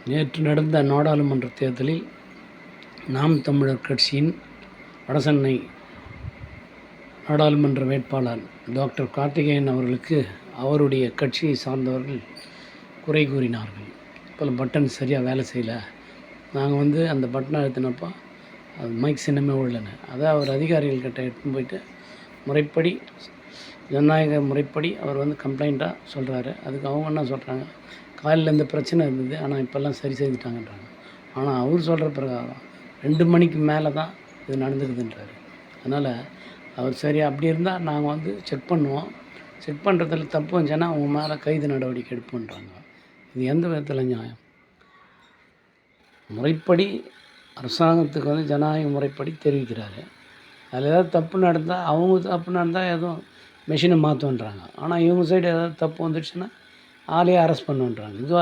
நேற்று நடந்த நாடாளுமன்ற தேர்தலில் நாம் தமிழர் கட்சியின் வடசென்னை நாடாளுமன்ற வேட்பாளர் டாக்டர் கார்த்திகேயன் அவர்களுக்கு அவருடைய கட்சியை சார்ந்தவர்கள் குறை கூறினார்கள். பல பட்டன் சரியாக வேலை செய்யலை, நாங்கள் அந்த பட்டனை அழுத்தினப்போ அது மைக் சின்னமே உள்ளன. அதை அவர் அதிகாரிகள்கிட்ட எடுத்துன்னு போயிட்டு முறைப்படி ஜனநாயக முறைப்படி அவர் கம்ப்ளைண்ட்டாக சொல்கிறாரு. அதுக்கு அவங்க என்ன சொல்கிறாங்க, காலையில் இந்த பிரச்சனை இருந்தது, ஆனால் இப்போல்லாம் சரி செய்துட்டாங்கன்றாங்க. ஆனால் அவர் சொல்கிற பிரகாரம் 2 மணிக்கு மேலே தான் இது நடந்துக்குதுன்றாரு. அதனால் அவர் சரி அப்படி இருந்தால் நாங்கள் செக் பண்ணுவோம், செக் பண்ணுறதுல தப்பு வந்துச்சுன்னா அவங்க மேலே கைது நடவடிக்கை எடுப்போன்றாங்க. இது எந்த விதத்தில் நியாயம்? முறைப்படி அரசாங்கத்துக்கு ஜனநாயக முறைப்படி தெரிவிக்கிறாரு. அதில் ஏதாவது தப்பு நடந்தால் அவங்க தப்பு நடந்தால் எதுவும் மெஷினை மாற்றுன்றாங்க. ஆனால் இவங்க சைடு ஏதாவது தப்பு வந்துடுச்சுன்னா ஆளையே அரெஸ்ட் பண்ணுன்றாங்க. இதுவாக